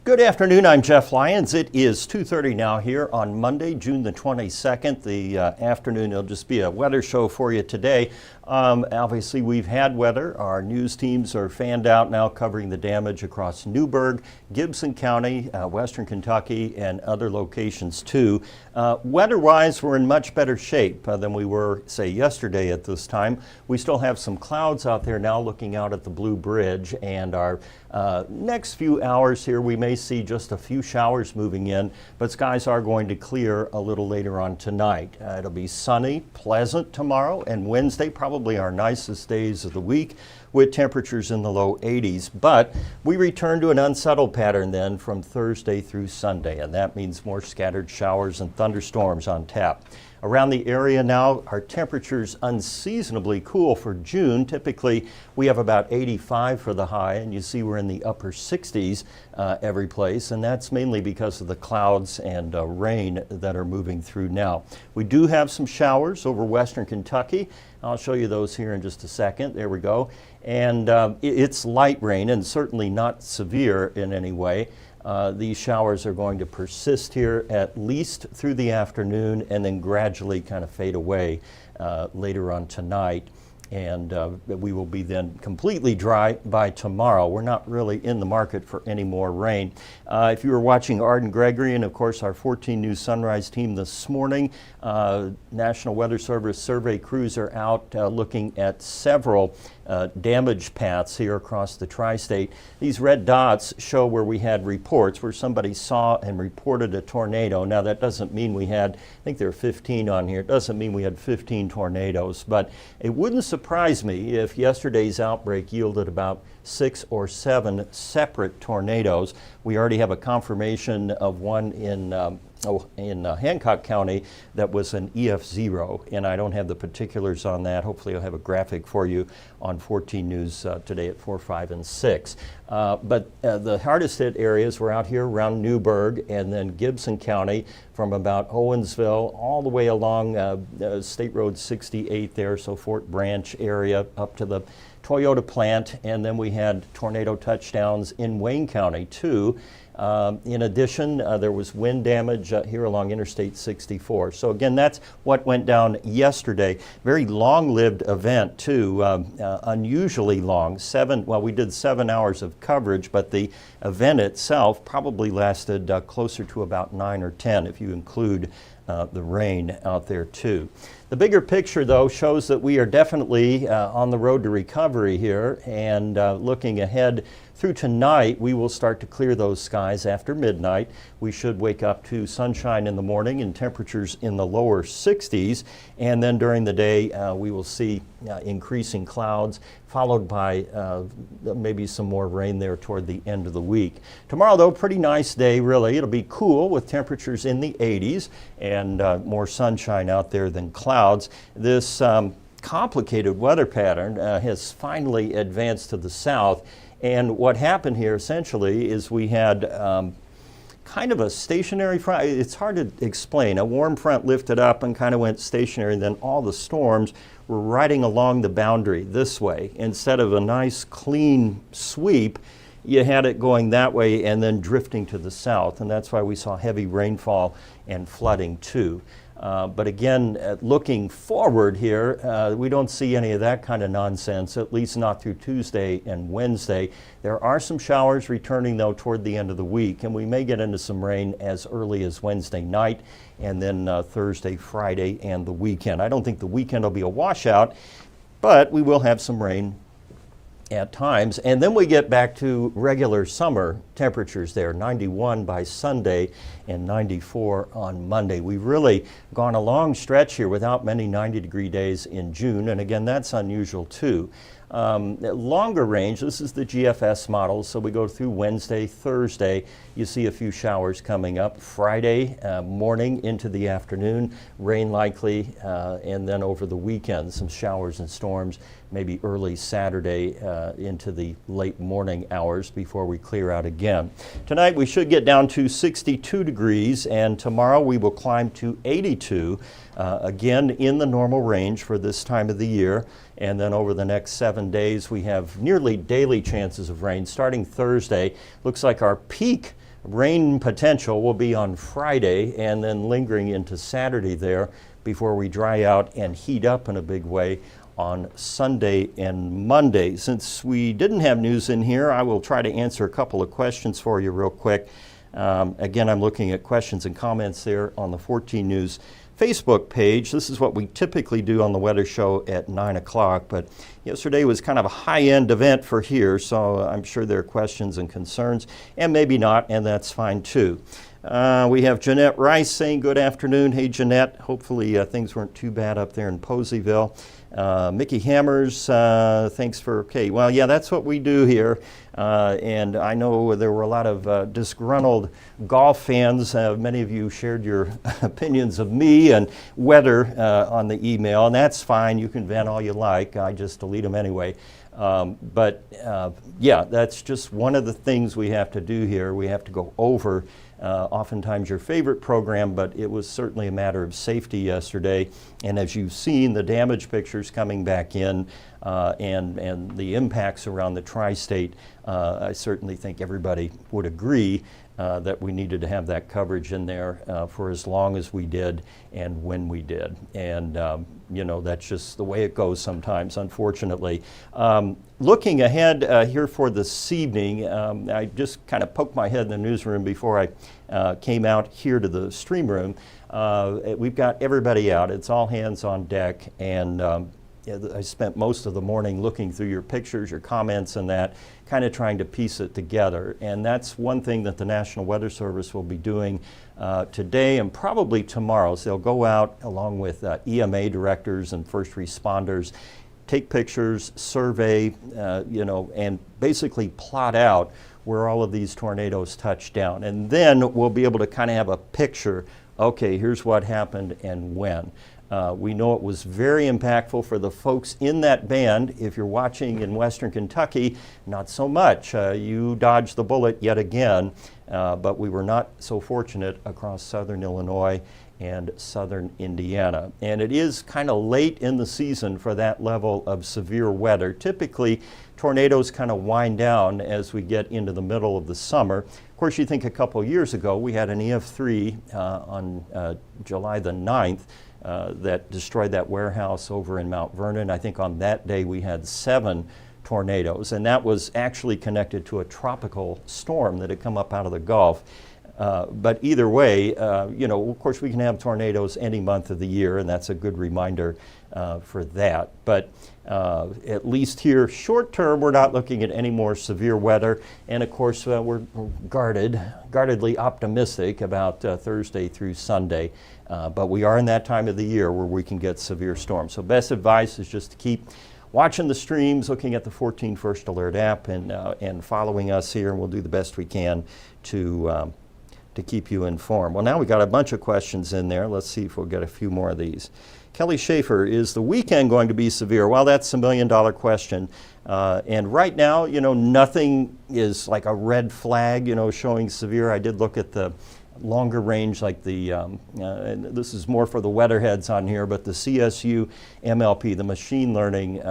Good afternoon, I'm Jeff Lyons. It is 2:30 now here on Monday, June the 22nd. The afternoon, it'll just be a weather show for you today. Obviously, we've had weather. Our news teams are fanned out now covering the damage across Newburgh, Gibson County, Western Kentucky, and other locations too. Weather-wise, we're in much better shape than we were, say, yesterday at this time. We still have some clouds out there now looking out at the Blue Bridge, and our next few hours here, we may see just a few showers moving in, but skies are going to clear a little later on tonight. It'll be sunny, pleasant tomorrow, and Wednesday, probably our nicest days of the week, with temperatures in the low 80s. But we return to an unsettled pattern then from Thursday through Sunday, and that means more scattered showers and thunderstorms on tap. Around the area now, our temperatures unseasonably cool for June. Typically, we have about 85 for the high, and you see we're in the upper 60s every place, and that's mainly because of the clouds and rain that are moving through now. We do have some showers over western Kentucky. I'll show you those here in just a second. There we go. And it's light rain and certainly not severe in any way. These showers are going to persist here at least through the afternoon and then gradually kind of fade away later on tonight. And we will be then completely dry by tomorrow. We're not really in the market for any more rain. If you were watching Arden Gregory and, of course, our 14 News Sunrise team this morning, National Weather Service survey crews are out looking at several damage paths here across the tri-state. These red dots show where we had reports, where somebody saw and reported a tornado. Now, that doesn't mean we had, I think there are 15 on here, it doesn't mean we had 15 tornadoes, but it wouldn't surprise me if yesterday's outbreak yielded about 6 or 7 separate tornadoes. We already have a confirmation of one in Hancock County that was an EF0, and I don't have the particulars on that. Hopefully I'll have a graphic for you on 14 News today at 4, 5, and 6. But the hardest hit areas were out here around Newburgh and then Gibson County from about Owensville all the way along State Road 68 there, so Fort Branch area up to the Toyota plant, and then we had tornado touchdowns in Wayne County too. In addition, there was wind damage here along Interstate 64. So again, that's what went down yesterday. Very long-lived event too, unusually long. We did 7 hours of coverage, but the event itself probably lasted closer to about 9 or 10 if you include the rain out there too. The bigger picture, though, shows that we are definitely on the road to recovery here, and looking ahead through tonight, we will start to clear those skies after midnight. We should wake up to sunshine in the morning and temperatures in the lower 60s, and then during the day we will see increasing clouds, followed by maybe some more rain there toward the end of the week. Tomorrow, though, pretty nice day, really. It'll be cool with temperatures in the 80s and more sunshine out there than clouds. This complicated weather pattern has finally advanced to the south. And what happened here essentially is we had kind of a stationary front. It's hard to explain. A warm front lifted up and kind of went stationary, and then all the storms were riding along the boundary this way. Instead of a nice clean sweep, you had it going that way and then drifting to the south, and that's why we saw heavy rainfall and flooding too. But again, looking forward here, we don't see any of that kind of nonsense, at least not through Tuesday and Wednesday. There are some showers returning, though, toward the end of the week, and we may get into some rain as early as Wednesday night, and then Thursday, Friday, and the weekend. I don't think the weekend will be a washout, but we will have some rain at times. And then we get back to regular summer temperatures there, 91 by Sunday and 94 on Monday. We've really gone a long stretch here without many 90-degree days in June, and again, that's unusual too. Longer range, this is the GFS model, so we go through Wednesday, Thursday, you see a few showers coming up. Friday morning into the afternoon, rain likely, and then over the weekend, some showers and storms, maybe early Saturday into the late morning hours before we clear out again. Tonight we should get down to 62 degrees, and tomorrow we will climb to 82, again in the normal range for this time of the year. And then over the next 7 days, we have nearly daily chances of rain. Starting Thursday, looks like our peak rain potential will be on Friday and then lingering into Saturday there before we dry out and heat up in a big way on Sunday and Monday. Since we didn't have news in here, I will try to answer a couple of questions for you real quick. Again, I'm looking at questions and comments there on the 14 News Facebook page. This is what we typically do on the weather show at 9 o'clock, but yesterday was kind of a high-end event for here, so I'm sure there are questions and concerns, and maybe not, and that's fine too. We have Jeanette Rice saying good afternoon. Hey Jeanette, hopefully things weren't too bad up there in Poseyville. Mickey Hammers, thanks for, okay, well, yeah, that's what we do here. And I know there were a lot of disgruntled golf fans. Many of you shared your opinions of me and weather on the email, and that's fine. You can vent all you like. I just delete them anyway. Yeah, that's just one of the things we have to do here. We have to go over oftentimes your favorite program, but it was certainly a matter of safety yesterday. And as you've seen, the damage pictures coming back in and the impacts around the tri-state, I certainly think everybody would agree that we needed to have that coverage in there for as long as we did and when we did. And you know, that's just the way it goes sometimes, unfortunately. Looking ahead here for this evening, I just kind of poked my head in the newsroom before I came out here to the stream room. We've got everybody out. It's all hands on deck, and I spent most of the morning looking through your pictures, your comments, and that, kind of trying to piece it together. And that's one thing that the National Weather Service will be doing today and probably tomorrow. So they'll go out along with EMA directors and first responders, take pictures, survey, you know, and basically plot out where all of these tornadoes touch down. And then we'll be able to kind of have a picture, okay, here's what happened and when. We know it was very impactful for the folks in that band. If you're watching in Western Kentucky, not so much. You dodged the bullet yet again, but we were not so fortunate across southern Illinois and southern Indiana. And it is kind of late in the season for that level of severe weather. Typically, tornadoes kind of wind down as we get into the middle of the summer. Of course, you think a couple years ago, we had an EF3 on July the 9th that destroyed that warehouse over in Mount Vernon. I think on that day we had 7 tornadoes, and that was actually connected to a tropical storm that had come up out of the Gulf. But either way, you know, of course we can have tornadoes any month of the year, and that's a good reminder for that. But at least here, short term, we're not looking at any more severe weather. And of course, we're guardedly optimistic about Thursday through Sunday. But we are in that time of the year where we can get severe storms. So best advice is just to keep watching the streams, looking at the 14First Alert app, and following us here, and we'll do the best we can to keep you informed. Well, now we got a bunch of questions in there. Let's see if we'll get a few more of these. Kelly Schaefer, is the weekend going to be severe? Well, that's a $1 million question. And right now, you know, nothing is like a red flag, you know, showing severe. I did look at the longer range, like the, and this is more for the weatherheads on here, but the CSU MLP, the machine learning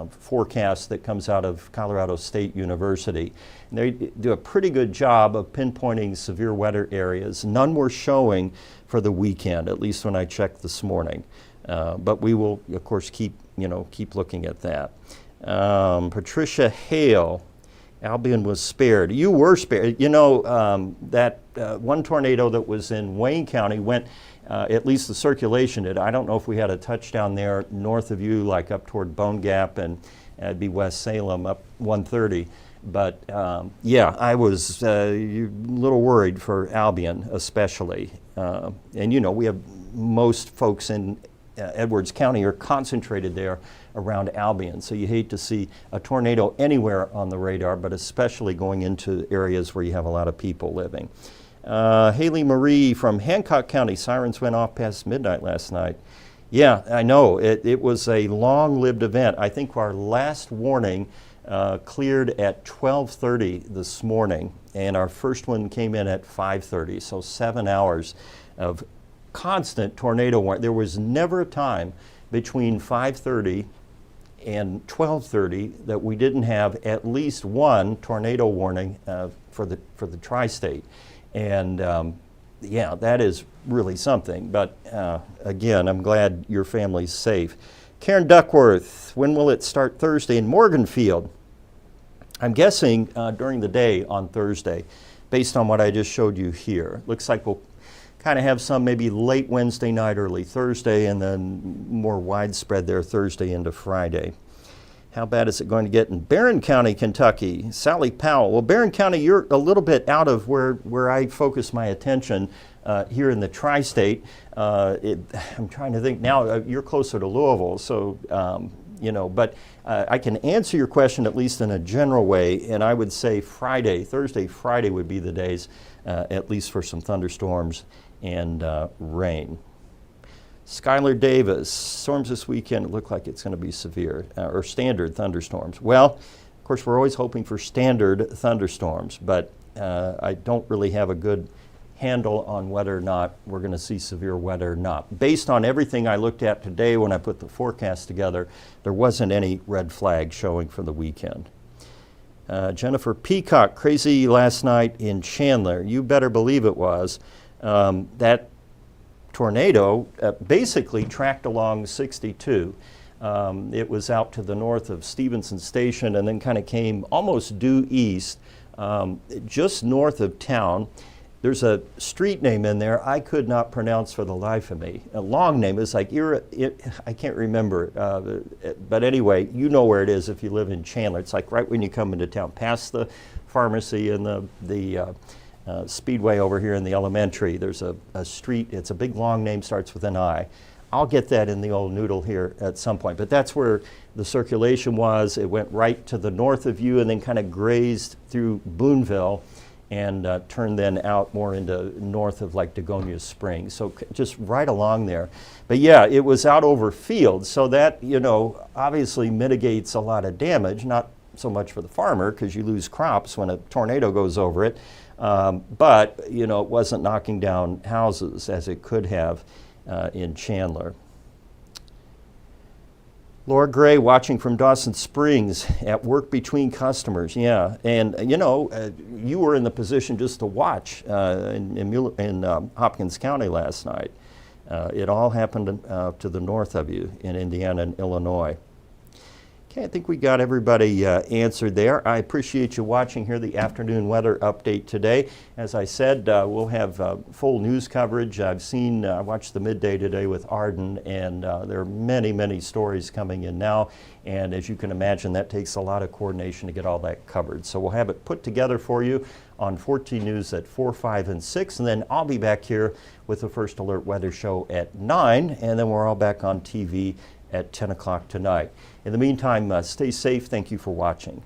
forecast that comes out of Colorado State University. And they do a pretty good job of pinpointing severe weather areas. None were showing for the weekend, at least when I checked this morning. But we will, of course, keep looking at that. Patricia Hale, Albion was spared. You were spared. You know, that one tornado that was in Wayne County went, at least the circulation did. I don't know if we had a touchdown there north of you, like up toward Bone Gap, and it'd be West Salem up 130. But yeah, I was a little worried for Albion especially. And you know, we have most folks in Edwards County are concentrated there around Albion. So you hate to see a tornado anywhere on the radar, but especially going into areas where you have a lot of people living. Haley Marie from Hancock County, sirens went off past midnight last night. Yeah, I know, it was a long-lived event. I think our last warning cleared at 12:30 this morning, and our first one came in at 5:30, so 7 hours of constant tornado warning. There was never a time between 5:30 and 12:30 that we didn't have at least one tornado warning for the tri-state. And yeah, that is really something. But again, I'm glad your family's safe. Karen Duckworth, when will it start Thursday in Morganfield? I'm guessing during the day on Thursday, based on what I just showed you here. Looks like we'll kind of have some maybe late Wednesday night, early Thursday, and then more widespread there Thursday into Friday. How bad is it going to get in Barron County, Kentucky? Sally Powell. Well, Barron County, you're a little bit out of where I focus my attention here in the tri-state. I'm trying to think now, you're closer to Louisville, so, but I can answer your question at least in a general way, and I would say Thursday, Friday would be the days, at least for some thunderstorms and rain. Skylar Davis, storms this weekend look like it's going to be severe, or standard thunderstorms. Well, of course, we're always hoping for standard thunderstorms, but I don't really have a good handle on whether or not we're going to see severe weather or not. Based on everything I looked at today when I put the forecast together, there wasn't any red flag showing for the weekend. Jennifer Peacock, crazy last night in Chandler. You better believe it was. That tornado basically tracked along 62. It was out to the north of Stevenson Station and then kind of came almost due east, just north of town. There's a street name in there I could not pronounce for the life of me. A long name. It's like, I can't remember. But anyway, you know where it is if you live in Chandler. It's like right when you come into town, past the pharmacy and the Speedway over here in the elementary. There's a street. It's a big long name, starts with an I. I'll get that in the old noodle here at some point. But that's where the circulation was. It went right to the north of you and then kind of grazed through Boonville and turned then out more into north of like Dagonia Springs. So just right along there. But yeah, it was out over fields. So that, obviously mitigates a lot of damage, not so much for the farmer because you lose crops when a tornado goes over it. But, it wasn't knocking down houses as it could have in Chandler. Laura Gray watching from Dawson Springs at work between customers. Yeah, and you were in the position just to watch in Hopkins County last night. It all happened to the north of you in Indiana and Illinois. Okay, I think we got everybody answered there. I appreciate you watching here the afternoon weather update today. As I said, we'll have full news coverage. I watched the midday today with Arden, and there are many, many stories coming in now. And as you can imagine, that takes a lot of coordination to get all that covered. So we'll have it put together for you on 14 News at 4, 5, and 6. And then I'll be back here with the First Alert Weather Show at 9. And then we're all back on TV at 10 o'clock tonight. In the meantime, stay safe. Thank you for watching.